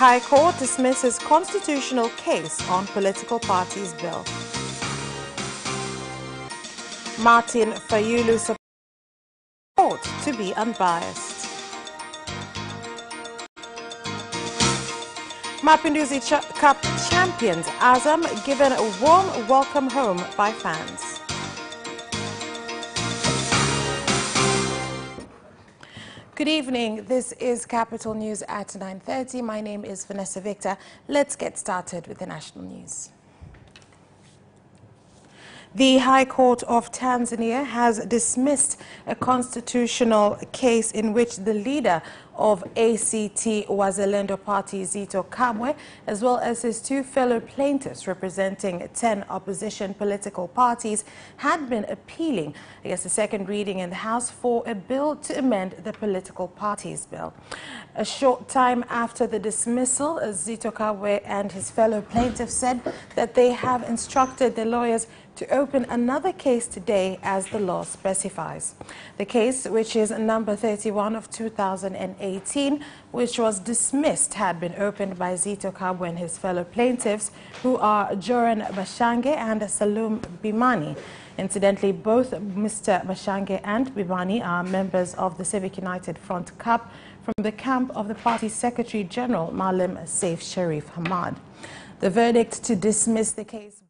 High Court dismisses constitutional case on political parties bill. Martin Fayulu support to be unbiased. Mapinduzi Cup champions Azam given a warm welcome home by fans. Good evening. This is Capital News at 9:30. My name is Vanessa Victor. Let's get started with the national news. The High Court of Tanzania has dismissed a constitutional case in which the leader of ACT Wazalendo Party, Zitto Kabwe, as well as his two fellow plaintiffs representing 10 opposition political parties, had been appealing against the second reading in the House for a bill to amend the political parties bill. A short time after the dismissal, Zitto Kabwe and his fellow plaintiffs said that they have instructed their lawyers to open another case today as the law specifies. The case, which is number 31 of 2018, which was dismissed, had been opened by Zitto Kabwe and his fellow plaintiffs, who are Joran Bashange and Salum Bimani. Incidentally, both Mr. Bashange and Bimani are members of the Civic United Front CUP from the camp of the party's Secretary General, Malim Saif Sharif Hamad. The verdict to dismiss the case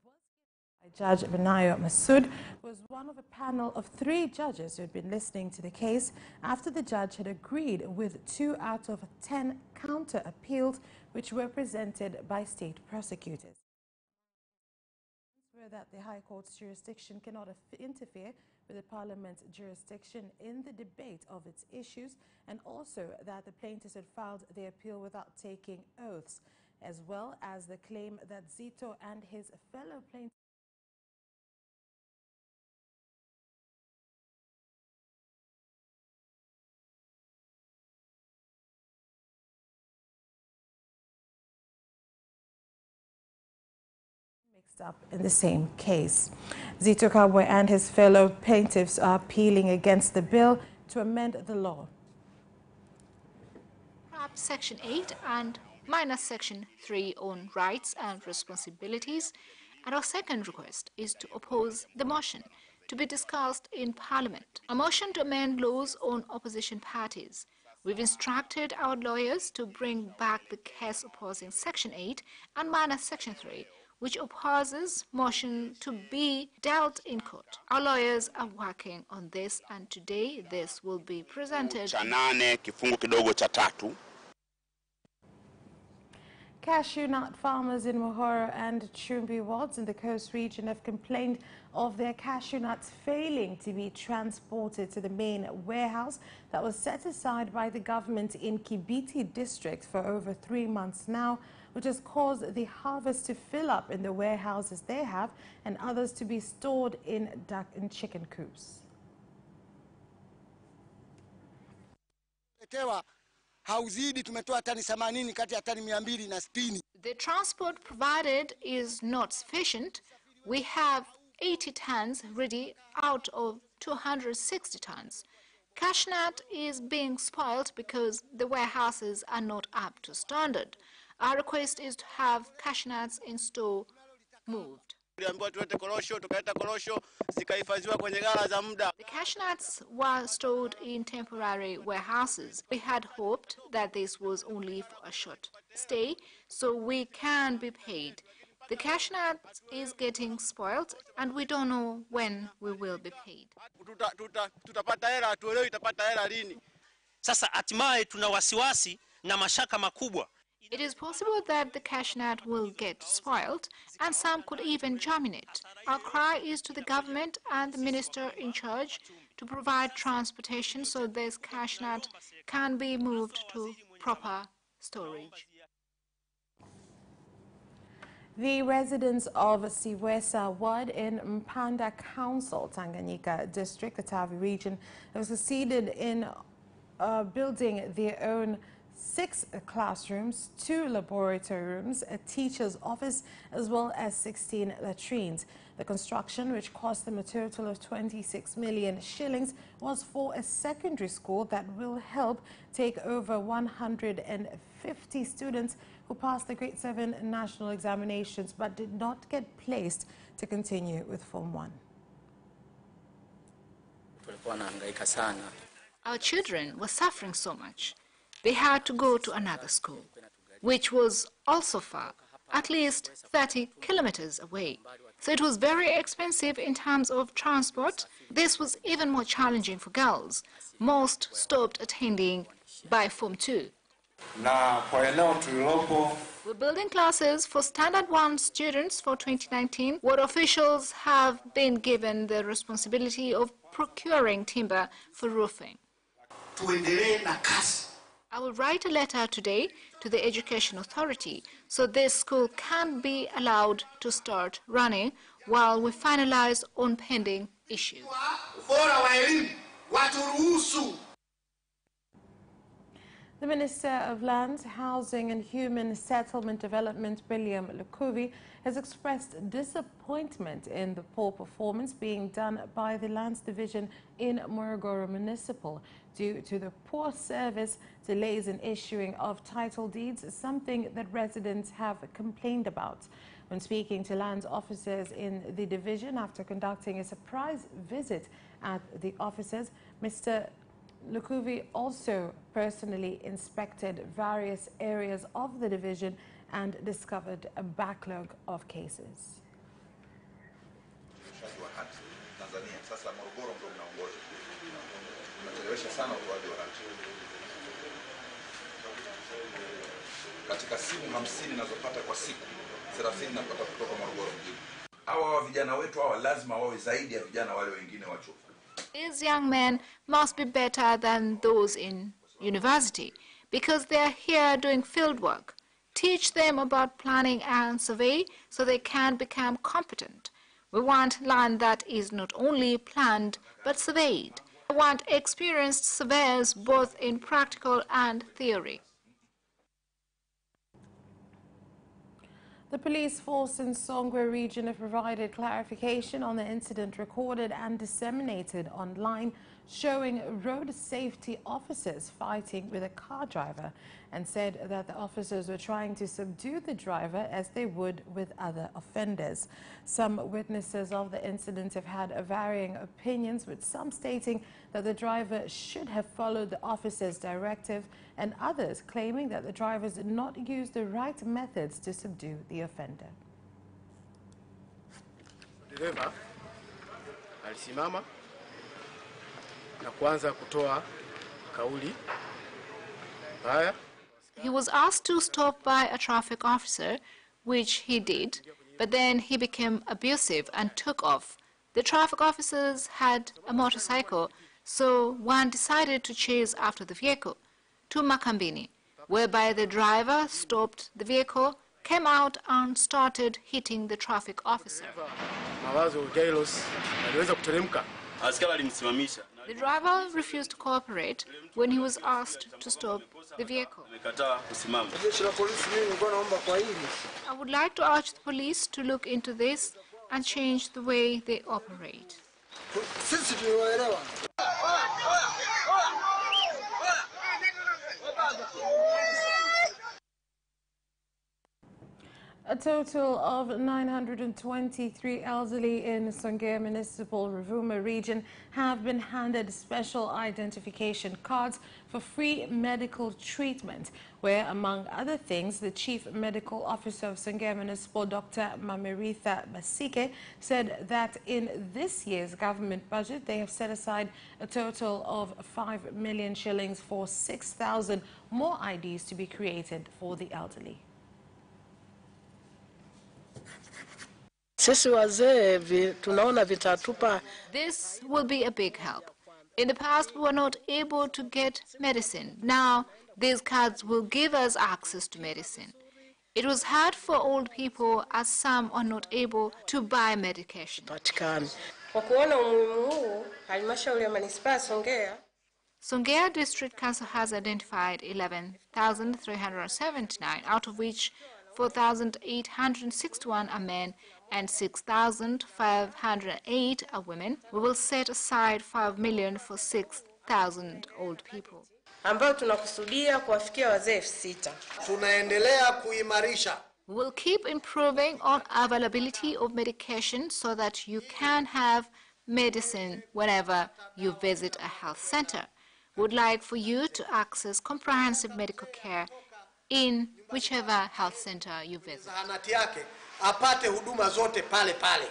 Judge Benayo Masood was one of a panel of 3 judges who had been listening to the case after the judge had agreed with 2 out of 10 counter appeals which were presented by state prosecutors. That the High Court's jurisdiction cannot interfere with the Parliament's jurisdiction in the debate of its issues, and also that the plaintiffs had filed their appeal without taking oaths, as well as the claim that Zitto and his fellow plaintiffs mixed up in the same case. Zitto Kabwe and his fellow plaintiffs are appealing against the bill to amend the law. Perhaps Section 8 and minus Section 3 on rights and responsibilities, and our second request is to oppose the motion to be discussed in Parliament. A motion to amend laws on opposition parties. We've instructed our lawyers to bring back the case opposing Section 8 and minus Section 3, which opposes motion to be dealt in court. Our lawyers are working on this, and today this will be presented. Cashew nut farmers in Mohoro and Chumbi wards in the coast region have complained of their cashew nuts failing to be transported to the main warehouse that was set aside by the government in Kibiti district for over 3 months now, which has caused the harvest to fill up in the warehouses they have and others to be stored in duck and chicken coops. The transport provided is not sufficient. We have 80 tons ready out of 260 tons. Cashew nut is being spoiled because the warehouses are not up to standard. Our request is to have cashew nuts in store moved. The cashew nuts were stored in temporary warehouses. We had hoped that this was only for a short stay, so we can be paid. The cashew nut is getting spoiled, and we don't know when we will be paid. Sasa hatimaye tuna wasiwasi na mashaka makubwa. It is possible that the cashew nut will get spoiled, and some could even germinate. Our cry is to the government and the minister in charge to provide transportation so this cashew nut can be moved to proper storage. The residents of Siwesa ward in Mpanda Council, Tanganyika District, the Tavi region, have succeeded in building their own 6 classrooms, 2 laboratory rooms, a teacher's office, as well as 16 latrines. The construction, which cost them a total of 26 million shillings, was for a secondary school that will help take over 150 students who passed the Grade 7 national examinations but did not get placed to continue with Form 1. Our children were suffering so much. They had to go to another school, which was also far, at least 30 kilometers away. So it was very expensive in terms of transport. This was even more challenging for girls. Most stopped attending by Form 2. We're building classes for Standard 1 students for 2019, where officials have been given the responsibility of procuring timber for roofing. I will write a letter today to the Education Authority so this school can be allowed to start running while we finalize on pending issues. The Minister of Land, Housing and Human Settlement Development, William Lukuvi, has expressed disappointment in the poor performance being done by the Lands Division in Morogoro Municipal due to the poor service, delays in issuing of title deeds, something that residents have complained about. When speaking to land officers in the division after conducting a surprise visit at the offices, Mr. Lukuvi also personally inspected various areas of the division and discovered a backlog of cases. Katika simu 50 nazopata kwa siku 30 napata kutoka Morogoro mjini. Hawa vijana wetu hawa lazima wawe zaidi ya vijana wale wengine wa chuo. These young men must be better than those in university because they are here doing field work. Teach them about planning and survey so they can become competent. We want land that is not only planned but surveyed. We want experienced surveyors both in practical and theory. The police force in Songwe region have provided clarification on the incident recorded and disseminated online showing road safety officers fighting with a car driver and said that the officers were trying to subdue the driver as they would with other offenders. Some witnesses of the incident have had varying opinions, with some stating that the driver should have followed the officer's directive and others claiming that the drivers did not use the right methods to subdue the offender. Dereva alisimama na kuanza kutoa kauli mbaya. He was asked to stop by a traffic officer, which he did, but then he became abusive and took off. The traffic officers had a motorcycle, so one decided to chase after the vehicle to Makambini, whereby the driver stopped the vehicle, came out and started hitting the traffic officer. The driver refused to cooperate when he was asked to stop the vehicle. I would like to urge the police to look into this and change the way they operate. A total of 923 elderly in Songea Municipal Ruvuma region have been handed special identification cards for free medical treatment, where, among other things, the Chief Medical Officer of Songea Municipal, Dr. Mameritha Basike, said that in this year's government budget, they have set aside a total of 5 million shillings for 6,000 more IDs to be created for the elderly. This will be a big help. In the past, we were not able to get medicine. Now, these cards will give us access to medicine. It was hard for old people as some are not able to buy medication. Songea District Council has identified 11,379, out of which 4,861 are men and 6,508 are women. We will set aside 5 million for 6,000 old people. Ambao tunakusudia kuwafikia wazee 6,000. Tunaendelea kuimarisha. We will keep improving on availability of medication so that you can have medicine whenever you visit a health center. We would like for you to access comprehensive medical care in whichever health center you visit. Zahanati yake apate huduma zote pale pale.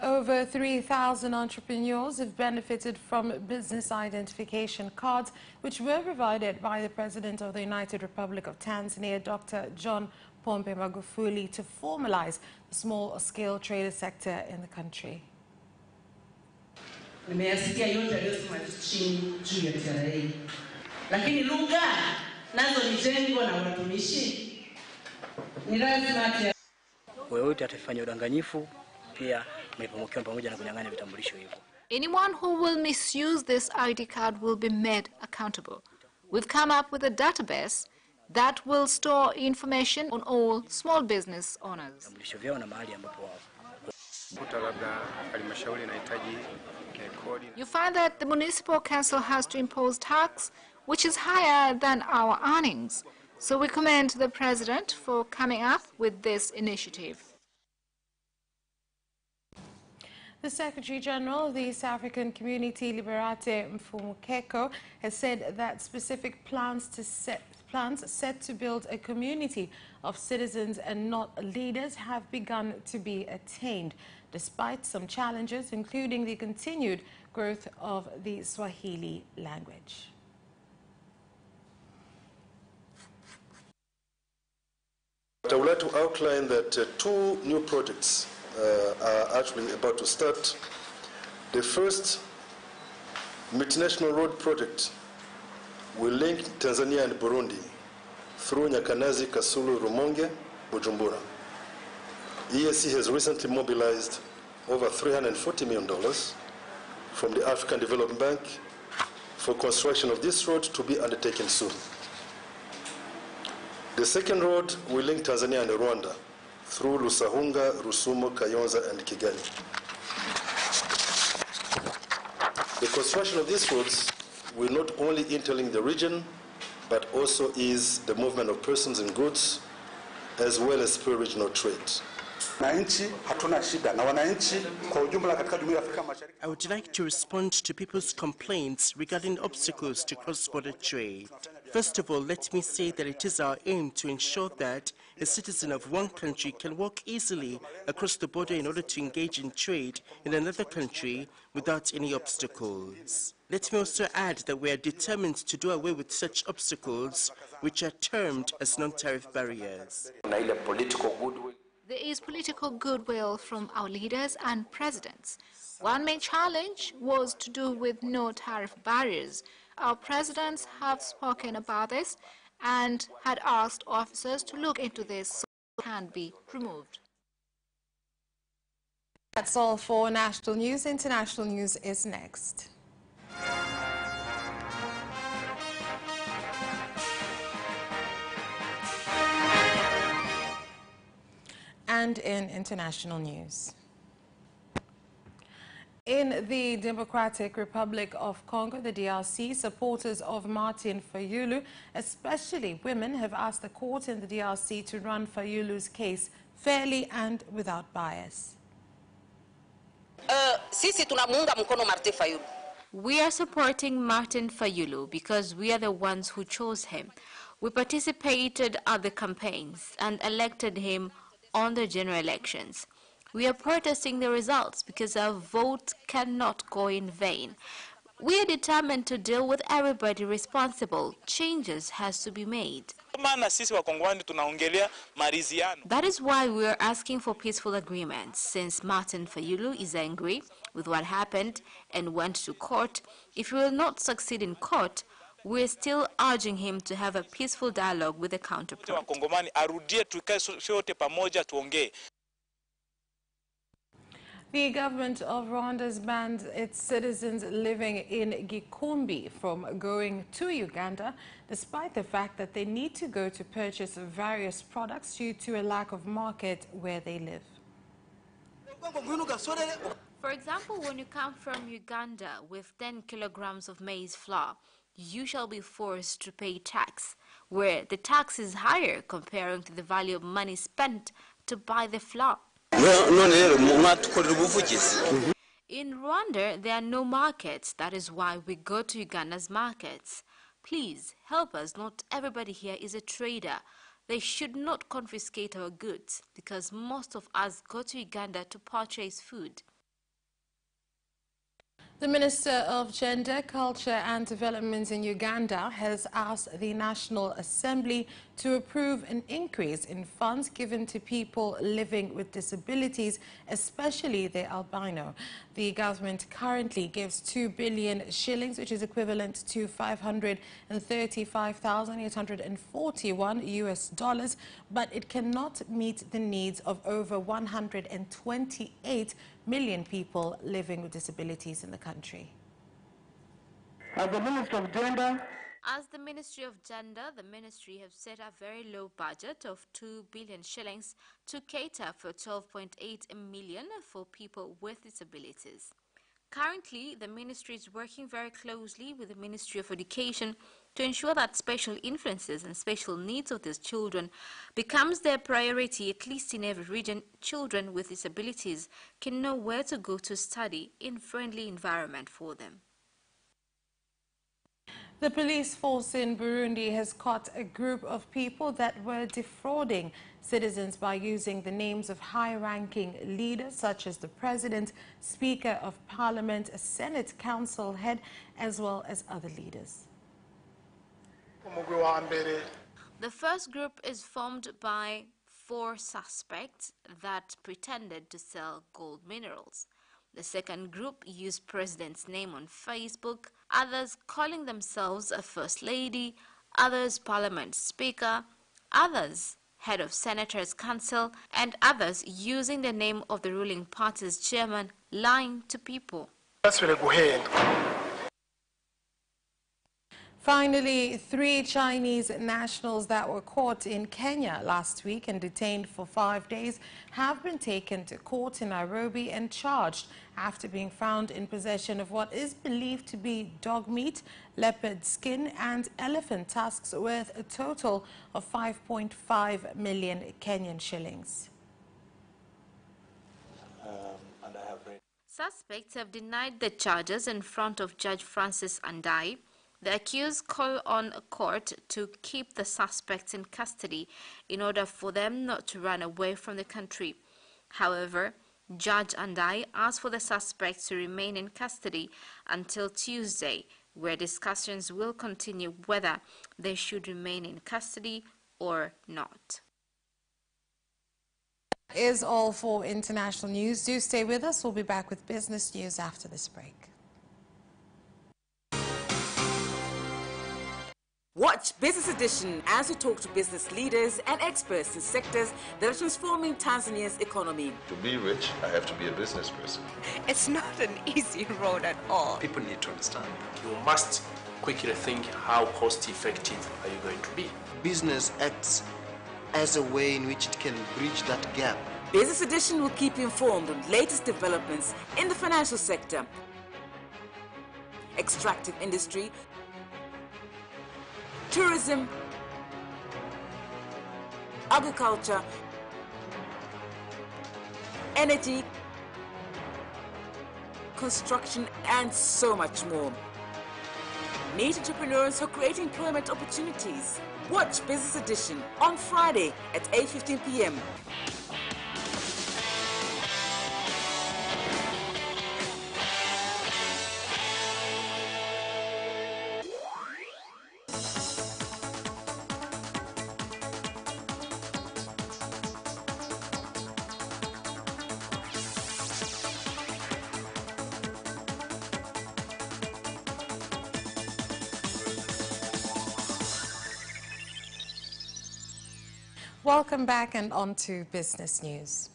Over 3,000 entrepreneurs have benefited from business identification cards, which were provided by the President of the United Republic of Tanzania, Dr. John Pombe Magufuli, to formalize the small-scale trader sector in the country. Nimeyasikia yote aliyosema chini juu ya TRA. Lakini lugha nazo ni jengo na watumishi. Ni lazima wote atafanya udanganyifu pia mmepomokewa pamoja na kunyang'anya vitambulisho hivyo. Anyone who will misuse this ID card will be made accountable. We've come up with a database that will store information on all small business owners. Vitambulisho vyao na mahali ambapo wao. You find that the municipal council has to impose tax which is higher than our earnings. So we commend the President for coming up with this initiative. The Secretary-General of the East African Community, Liberate Mfumukeko, has said that specific plans set to build a community of citizens and not leaders have begun to be attained, despite some challenges, including the continued growth of the Swahili language. I would like to outline that 2 new projects are actually about to start. The first multinational road project will link Tanzania and Burundi through Nyakanazi, Kasulu, Rumonge, Bujumbura. EAC has recently mobilized over $340 million from the African Development Bank for construction of this road to be undertaken soon. The second road will link Tanzania and Rwanda through Lusahunga, Rusumo, Kayonza, and Kigali. The construction of these roads will not only interlink the region, but also ease the movement of persons and goods, as well as spur regional trade. I would like to respond to people's complaints regarding obstacles to cross-border trade. First of all, let me say that it is our aim to ensure that a citizen of one country can walk easily across the border in order to engage in trade in another country without any obstacles. Let me also add that we are determined to do away with such obstacles which are termed as non-tariff barriers. There is political goodwill from our leaders and presidents. One main challenge was to do with no tariff barriers. Our presidents have spoken about this and had asked officers to look into this so it can be removed. That's all for national news. International news is next. And in international news, in the Democratic Republic of Congo, the DRC, supporters of Martin Fayulu, especially women, have asked the court in the DRC to run Fayulu's case fairly and without bias. We are supporting Martin Fayulu because we are the ones who chose him. We participated at the campaigns and elected him on the general elections. We are protesting the results because our vote cannot go in vain. We are determined to deal with everybody responsible. Changes has to be made. That is why we are asking for peaceful agreements. Since Martin Fayulu is angry with what happened and went to court, if he will not succeed in court, we are still urging him to have a peaceful dialogue with the counterpart. The government of Rwanda has banned its citizens living in Gikumbi from going to Uganda, despite the fact that they need to go to purchase various products due to a lack of market where they live. For example, when you come from Uganda with 10 kilograms of maize flour, you shall be forced to pay tax, where the tax is higher comparing to the value of money spent to buy the flour. In Rwanda, there are no markets. That is why we go to Uganda's markets. Please help us. Not everybody here is a trader. They should not confiscate our goods because most of us go to Uganda to purchase food. The Minister of Gender, Culture and Development in Uganda has asked the National Assembly to approve an increase in funds given to people living with disabilities, especially the albino. The government currently gives 2 billion shillings, which is equivalent to $535,841 but it cannot meet the needs of over 128 million people living with disabilities in the country. As the Minister of Gender, the ministry have set a very low budget of 2 billion shillings to cater for 12.8 million for people with disabilities. Currently, the ministry is working very closely with the Ministry of Education to ensure that special influences and special needs of these children becomes their priority. At least in every region, children with disabilities can know where to go to study in friendly environment for them. The police force in Burundi has caught a group of people that were defrauding citizens by using the names of high-ranking leaders such as the President, Speaker of Parliament, a Senate Council head, as well as other leaders. The first group is formed by 4 suspects that pretended to sell gold minerals. The second group used President's name on Facebook, others calling themselves a First Lady, others Parliament Speaker, others Head of Senators Council, and others using the name of the ruling party's chairman, lying to people. Finally, 3 Chinese nationals that were caught in Kenya last week and detained for 5 days have been taken to court in Nairobi and charged after being found in possession of what is believed to be dog meat, leopard skin and elephant tusks worth a total of 5.5 million Kenyan shillings. Suspects have denied the charges in front of Judge Francis Andai. The accused call on a court to keep the suspects in custody in order for them not to run away from the country. However, Judge Andai asked for the suspects to remain in custody until Tuesday, where discussions will continue whether they should remain in custody or not. Is all for international news. Do stay with us. We'll be back with business news after this break. Watch Business Edition as we talk to business leaders and experts in sectors that are transforming Tanzania's economy. To be rich, I have to be a business person. It's not an easy road at all. People need to understand. You must quickly think, how cost effective are you going to be? Business acts as a way in which it can bridge that gap. Business Edition will keep you informed on latest developments in the financial sector, extractive industry, tourism, agriculture, energy, construction, and so much more. Meet entrepreneurs who create employment opportunities. Watch Business Edition on Friday at 8:15 p.m. Welcome back and on to business news.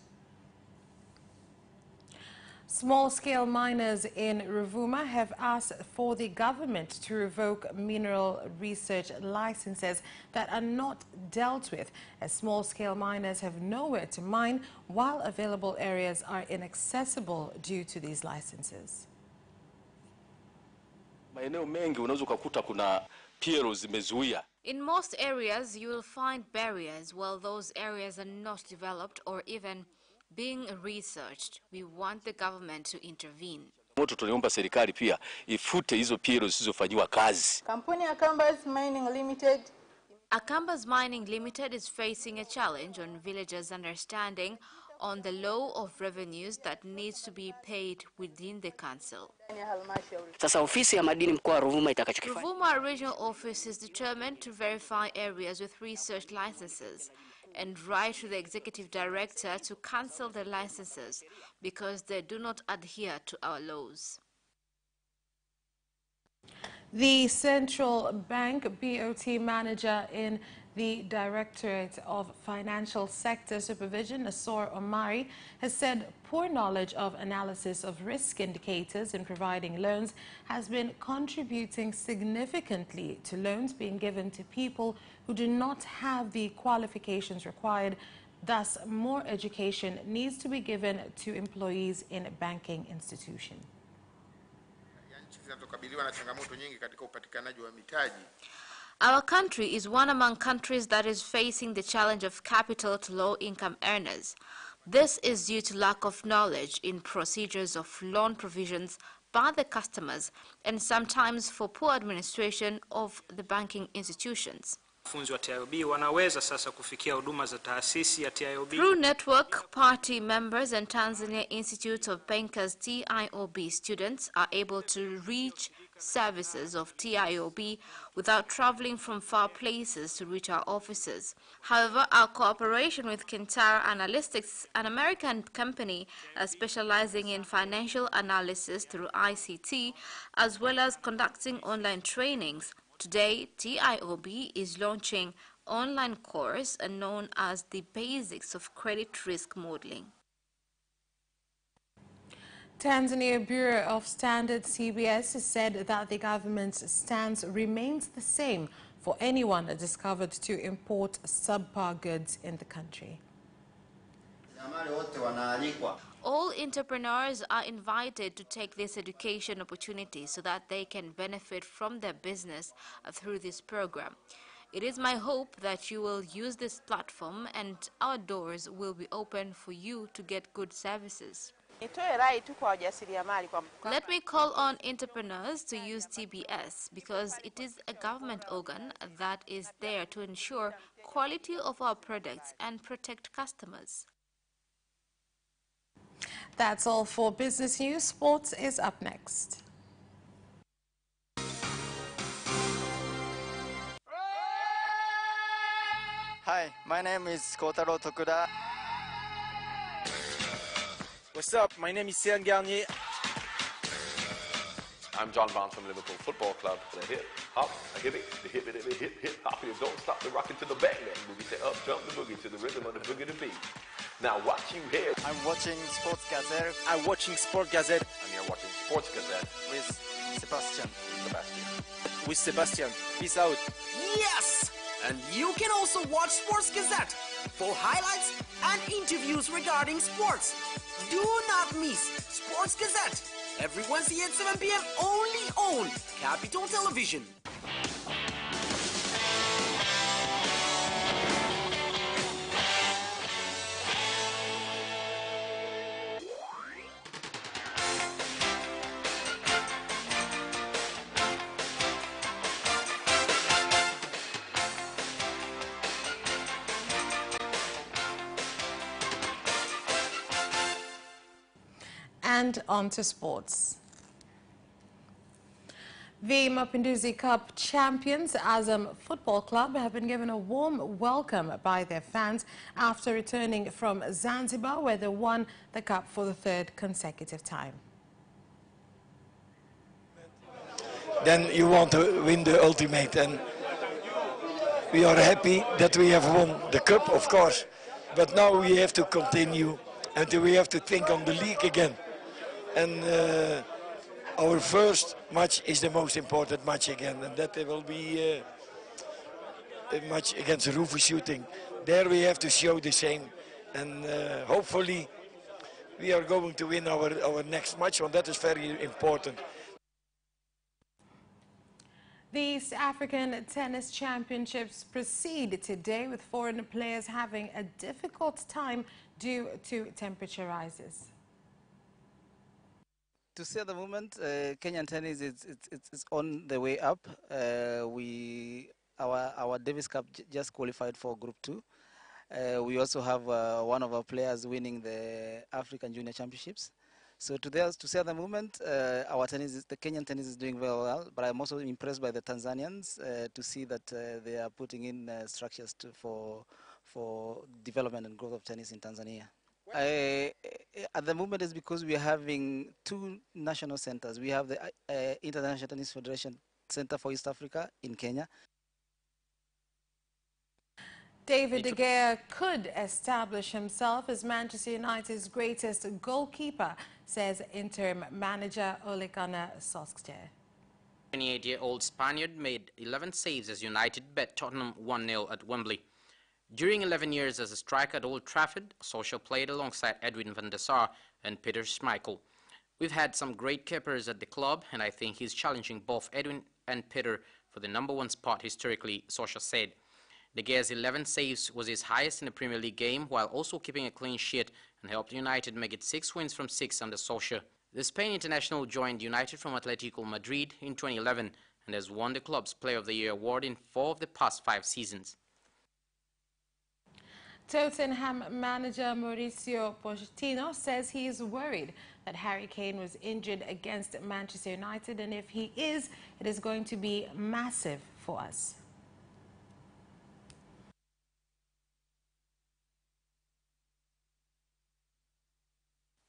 Small-scale miners in Ruvuma have asked for the government to revoke mineral research licenses that are not dealt with, as small-scale miners have nowhere to mine while available areas are inaccessible due to these licenses. Maeneo mengi unaweza kukuta kuna piero zimezuia. In most areas, you will find barriers while those areas are not developed or even being researched. We want the government to intervene. Moto tunaomba serikali pia ifute hizo piero zisizofanyiwa kazi. Kampuni ya Akambas Mining Limited. Akambas Mining Limited is facing a challenge on villagers' understanding on the law of revenues that needs to be paid within the council. Sasa ofisi ya madini mkoa wa Ruvuma itakachokifanya. Ruvuma Regional Office is determined to verify areas with research licenses and write to the executive director to cancel the licenses because they do not adhere to our laws. The Central Bank BOT manager in the Directorate of Financial Sector Supervision, Nasor Omari, has said poor knowledge of analysis of risk indicators in providing loans has been contributing significantly to loans being given to people who do not have the qualifications required. Thus, more education needs to be given to employees in banking institutions. Our country is one among countries that is facing the challenge of capital to low-income earners. This is due to lack of knowledge in procedures of loan provisions by the customers and sometimes for poor administration of the banking institutions. Through network, party members and Tanzania Institute of Bankers TIOB students are able to reach services of TIOB without traveling from far places to reach our offices. However, our cooperation with Kintara Analytics, an American company specializing in financial analysis through ICT, as well as conducting online trainings. Today, TIOB is launching online course known as the Basics of Credit Risk Modeling. Tanzania Bureau of Standards (CBS) has said that the government's stance remains the same for anyone discovered to import subpar goods in the country. All entrepreneurs are invited to take this education opportunity so that they can benefit from their business through this program. It is my hope that you will use this platform and our doors will be open for you to get good services. Let me call on entrepreneurs to use TBS because it is a government organ that is there to ensure quality of our products and protect customers. That's all for business news. Sports is up next. Hi, my name is Kotaro Tokuda. What's up? My name is Céline Garnier. I'm John Bond from Liverpool Football Club. The hip, hop, a hippie, the hip, hop. You don't stop the rockin' to the bang, bang boogie. Say up, jump the boogie to the rhythm of the boogie to beat. Now what you hear? I'm watching Sports Gazette. I'm watching Sport Gazette. And you're watching Sports Gazette. With Sebastian. With Sebastian. Peace out. Yes! And you can also watch Sports Gazette for highlights and interviews regarding sports. Do not miss Sports Gazette every Wednesday at 7 p.m. only on Capital Television. And on to sports. The Mapinduzi Cup champions, Azam Football Club, have been given a warm welcome by their fans after returning from Zanzibar, where they won the cup for the third consecutive time. Then you want to win the ultimate, and we are happy that we have won the cup, of course, but now we have to continue and we have to think on the league again. and our first match is the most important match again, and that will be a match against Rufus Shooting. There we have to show the same, and hopefully we are going to win our next match, and that is very important. The East African Tennis Championships proceed today with foreign players having a difficult time due to temperature rises. To say at the moment, Kenyan tennis is on the way up. Our Davis Cup just qualified for Group 2. We also have one of our players winning the African Junior Championships. So to say at the moment, the Kenyan tennis is doing very well, but I'm also impressed by the Tanzanians to see that they are putting in structures for development and growth of tennis in Tanzania. At the moment, it's because we are having 2 national centers. We have the International Tennis Federation Center for East Africa in Kenya. David De Gea could establish himself as Manchester United's greatest goalkeeper, says interim manager Ole Gunnar Solskjaer. 28-year-old Spaniard made 11 saves as United bet Tottenham 1-0 at Wembley. During 11 years as a striker at Old Trafford, Solskjaer played alongside Edwin van der Sar and Peter Schmeichel. We've had some great keepers at the club, and I think he's challenging both Edwin and Peter for the #1 spot historically, Solskjaer said. De Gea's 11 saves was his highest in a Premier League game, while also keeping a clean sheet, and helped United make it 6 wins from 6 under Solskjaer. The Spain international joined United from Atletico Madrid in 2011 and has won the club's Player of the Year award in 4 of the past 5 seasons. Tottenham manager Mauricio Pochettino says he is worried that Harry Kane was injured against Manchester United, and if he is, it is going to be massive for us.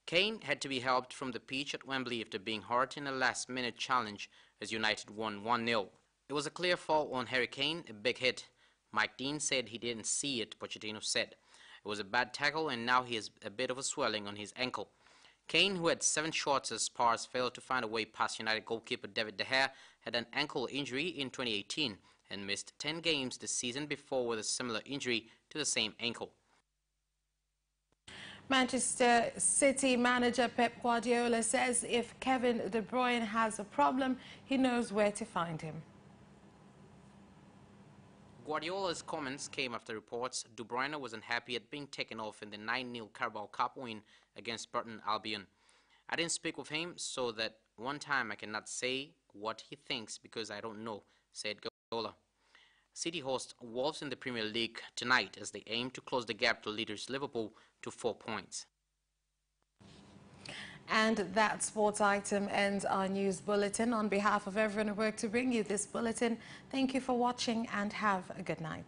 Kane had to be helped from the pitch at Wembley after being hurt in a last-minute challenge as United won 1-0. It was a clear foul on Harry Kane, a big hit. Mike Dean said he didn't see it, Pochettino said. It was a bad tackle, and now he has a bit of a swelling on his ankle. Kane, who had 7 shots as Spurs failed to find a way past United goalkeeper David De Gea, had an ankle injury in 2018 and missed 10 games the season before with a similar injury to the same ankle. Manchester City manager Pep Guardiola says if Kevin De Bruyne has a problem, he knows where to find him. Guardiola's comments came after reports De Bruyne was unhappy at being taken off in the 9-0 Carabao Cup win against Burton Albion. I didn't speak with him, so that one time I cannot say what he thinks because I don't know, said Guardiola. City host Wolves in the Premier League tonight as they aim to close the gap to leaders Liverpool to 4 points. And that sports item ends our news bulletin. On behalf of everyone who worked to bring you this bulletin, thank you for watching and have a good night.